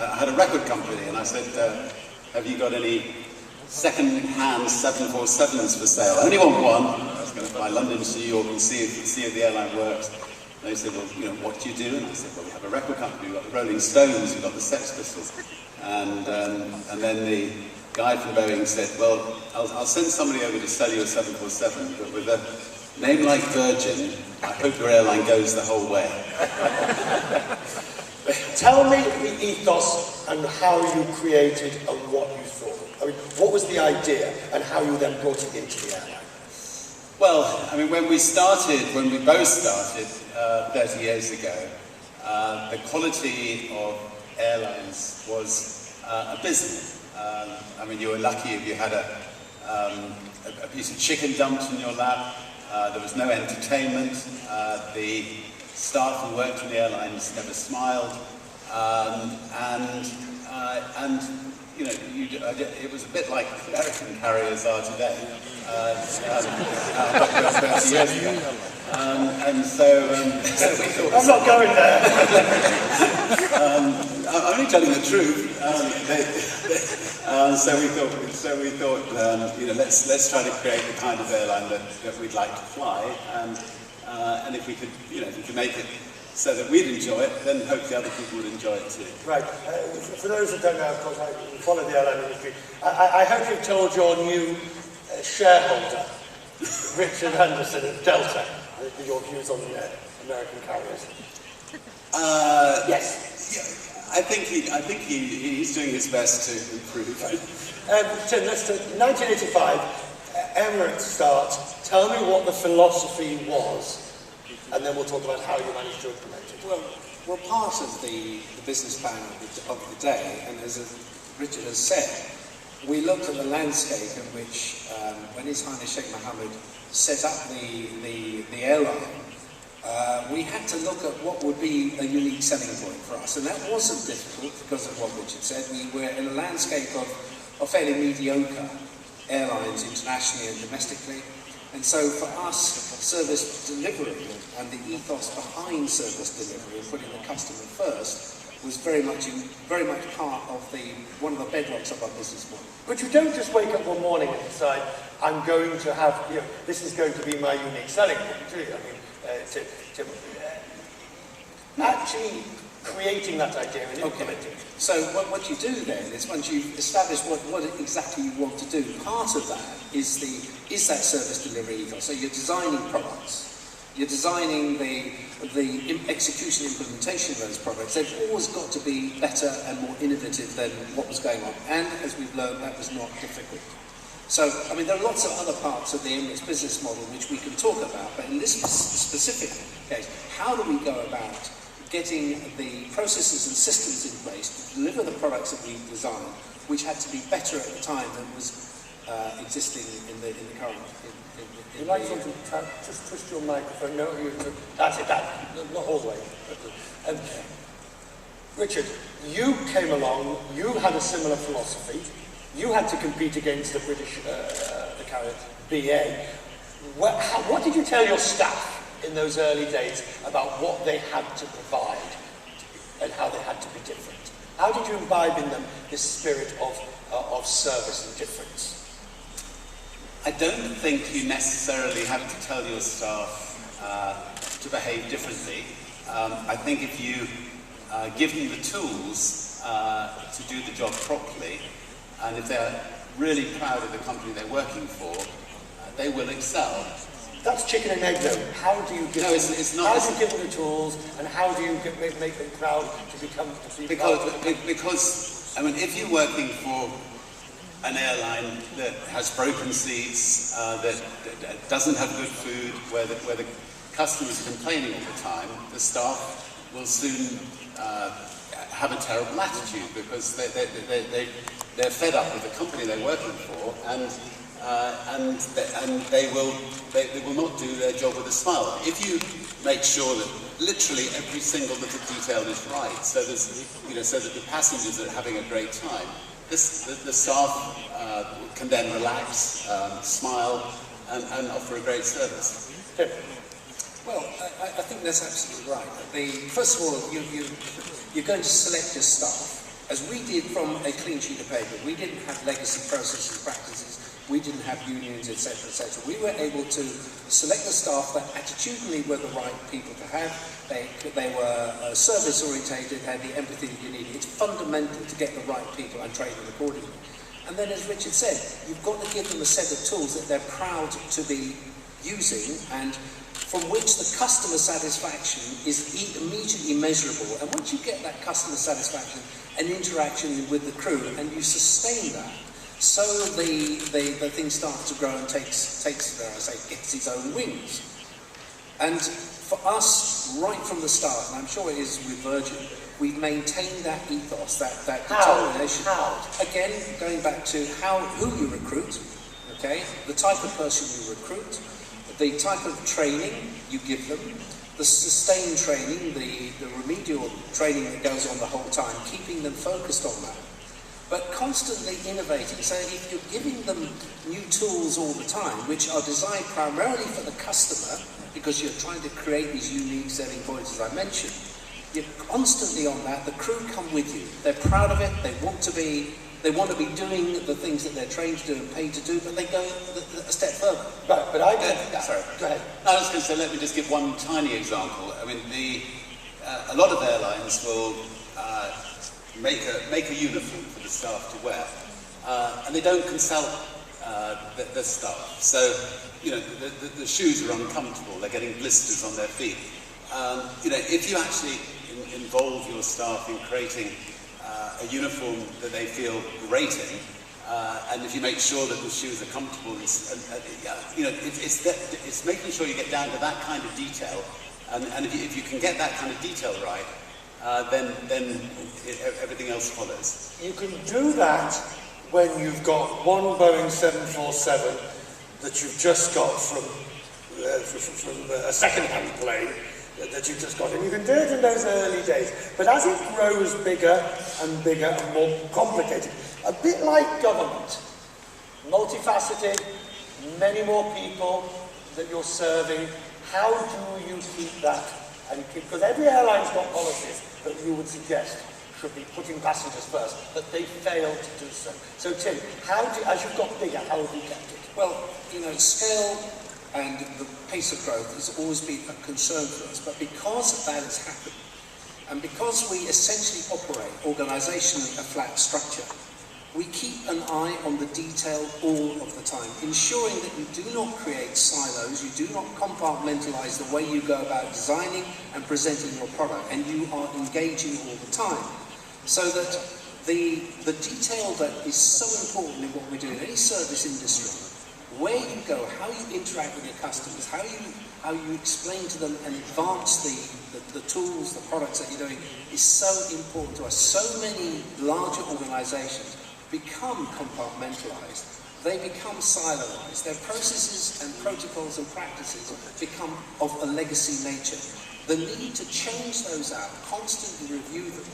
I had a record company, and I said, have you got any second-hand 747s for sale? I only want one. I was going to fly London to New York and see if the airline works. And they said, well, you know, what do you do? And I said, well, we have a record company. We've got the Rolling Stones, we've got the Sex Pistols. And then the guy from Boeing said, well, I'll send somebody over to sell you a 747, but with a name like Virgin, I hope your airline goes the whole way. Tell me the ethos and how you created and what you thought. I mean, what was the idea and how you then brought it into the airline? Well, I mean, when we both started 30 years ago, the quality of airlines was abysmal. I mean, you were lucky if you had a piece of chicken dumped in your lap. There was no entertainment. The staff who worked in the airlines never smiled, and you know, it was a bit like American carriers are today, 30 years ago. And so we thought, I'm not going there. I'm only telling the truth. So we thought, you know, let's try to create the kind of airline that we'd like to fly, and if we could, you know, if we could make it so that we'd enjoy it, then hopefully other people would enjoy it too. Right. For those that don't know, of course, I follow the airline industry. I hope you've told your new shareholder, Richard Henderson of Delta, your views on the American carriers. Yes. Yeah, I think he's doing his best to improve. Tim, let's take 1985, Emirates start. Tell me what the philosophy was, and then we'll talk about how you managed to implement it. Well, part of the business plan of the day, and as Richard has said, we looked at the landscape in which, when His Highness Sheikh Mohammed set up the airline, we had to look at what would be a unique selling point for us, and that wasn't difficult because of what Richard said. We were in a landscape of fairly mediocre airlines internationally and domestically, and so for us, service delivery and the ethos behind service delivery and putting the customer first was very much part of one of the bedrocks of our business model. But you don't just wake up one morning and decide, I'm going to have, you know, this is going to be my unique selling point, do you? I mean, actually creating that idea and implementing it. So what you do then is, once you've established what exactly you want to do, part of that is that service delivery ethos. So you're designing products, you're designing the execution implementation of those products. They've always got to be better and more innovative than what was going on. And as we've learned, that was not difficult. So, I mean, there are lots of other parts of the Emirates business model which we can talk about, but in this specific case, how do we go about getting the processes and systems in place to deliver the products that we designed, which had to be better at the time than was existing in the current. You'd like something to just twist your microphone. No, that's it. Not all the way. Richard, you came along. You had a similar philosophy. You had to compete against the British the carrier BA. What did you tell your staff in those early days about what they had to provide and how they had to be different? How did you imbibe in them this spirit of service and difference? I don't think you necessarily have to tell your staff to behave differently. I think if you give them the tools to do the job properly, and if they're really proud of the company they're working for, they will excel. That's chicken and egg, though. How do you give them? It's not. How do you give them the tools, and how do you make them proud to become? Because I mean, if you're working for an airline that has broken seats, that doesn't have good food, where the customers are complaining all the time, the staff will soon have a terrible attitude because they're fed up with the company they're working for, and they will not do their job with a smile. If you make sure that literally every single little detail is right, so that the passengers are having a great time, the staff can then relax, smile, and offer a great service. Well, I think that's absolutely right. First of all, you're going to select your staff, as we did from a clean sheet of paper. We didn't have legacy processes and practices. We didn't have unions, etc., etc. We were able to select the staff that attitudinally were the right people to have. They were service orientated, had the empathy that you needed. It's fundamental to get the right people and train them accordingly. And then, as Richard said, you've got to give them a set of tools that they're proud to be using and from which the customer satisfaction is immediately measurable. And once you get that customer satisfaction and interaction with the crew and you sustain that, so the thing starts to grow and takes, dare I say, gets its own wings. And for us, right from the start, and I'm sure it is with Virgin, we've maintained that ethos, that determination. How? Again, going back to who you recruit, okay, the type of person you recruit, the type of training you give them, the sustained training, the remedial training that goes on the whole time, keeping them focused on that. But constantly innovating, so if you're giving them new tools all the time, which are designed primarily for the customer, because you're trying to create these unique selling points as I mentioned, you're constantly on that, the crew come with you. They're proud of it, they want to be doing the things that they're trained to do and paid to do, but they go a step further. Right, but Sorry. Go ahead. I was going to say, let me just give one tiny example. I mean, a lot of airlines will make a uniform for the staff to wear, and they don't consult the staff. So, you know, the shoes are uncomfortable. They're getting blisters on their feet. You know, if you actually involve your staff in creating a uniform that they feel great in, and if you make sure that the shoes are comfortable, you know, it's making sure you get down to that kind of detail, and if you can get that kind of detail right, then everything else follows. You can do that when you've got one Boeing 747 that you've just got from a second-hand plane that you've just got, and you can do it in those early days. But as it grows bigger and bigger and more complicated, a bit like government, multifaceted, many more people that you're serving, how do you keep that? And because every airline's got policies that you would suggest should be putting passengers first, but they fail to do so. So Tim, as you've got bigger, how have you kept it? Well, you know, scale and the pace of growth has always been a concern for us, but because that has happened, and because we essentially operate organisationally a flat structure, we keep an eye on the detail all of the time, ensuring that you do not create silos, you do not compartmentalise the way you go about designing and presenting your product, and you are engaging all the time. So that the detail that is so important in what we do in any service industry, where you go, how you interact with your customers, how you explain to them and advance the tools, the products that you're doing is so important to us. So many larger organisations become compartmentalised, they become siloised, their processes and protocols and practices become of a legacy nature. The need to change those out, constantly review them,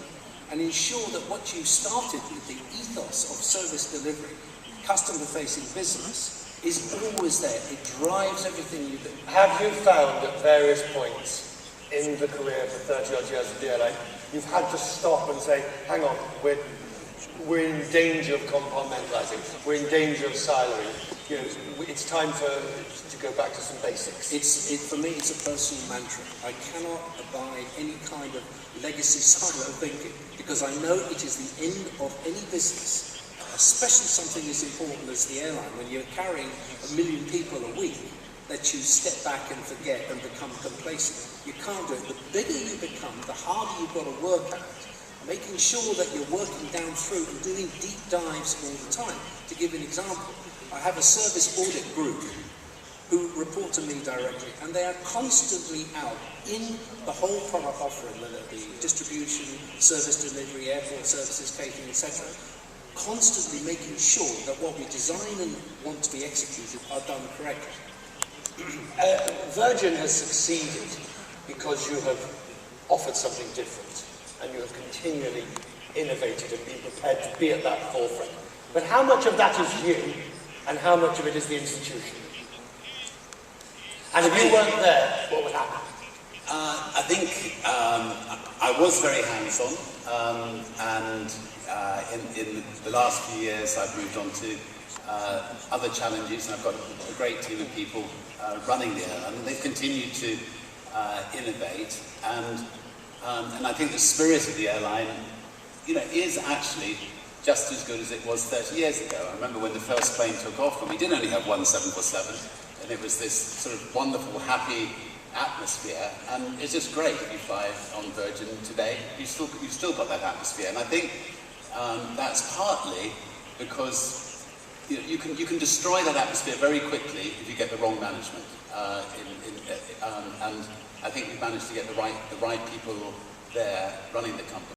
and ensure that what you started with, the ethos of service delivery, customer-facing business, is always there. It drives everything you do. Have you found at various points in the career for 30-odd years of the airline, you've had to stop and say, hang on, we're in danger of compartmentalising, we're in danger of siloing. You know, it's time to go back to some basics. For me, it's a personal mantra. I cannot abide any kind of legacy silo thinking, because I know it is the end of any business, especially something as important as the airline, when you're carrying 1 million people a week, that you step back and forget and become complacent. You can't do it. The bigger you become, the harder you've got to work at it, making sure that you're working down through and doing deep dives all the time. To give an example, I have a service audit group who report to me directly, and they are constantly out in the whole product offering, whether it be distribution, service delivery, airport services, catering, etc., constantly making sure that what we design and want to be executed are done correctly. Virgin has succeeded because you have offered something different, and you have continually innovated and been prepared to be at that forefront. But how much of that is you, and how much of it is the institution? And if you weren't there, what would happen? I think I was very hands-on, and in the last few years, I've moved on to other challenges, and I've got a great team of people running the airline, and they've continued to innovate, and I think the spirit of the airline, is actually just as good as it was 30 years ago. I remember when the first plane took off, and we did only have one 747, and it was this sort of wonderful, happy atmosphere, and it's just great if you fly on Virgin today. You've still got that atmosphere, and I think that's partly because you can destroy that atmosphere very quickly if you get the wrong management. And I think we've managed to get the right people there running the company.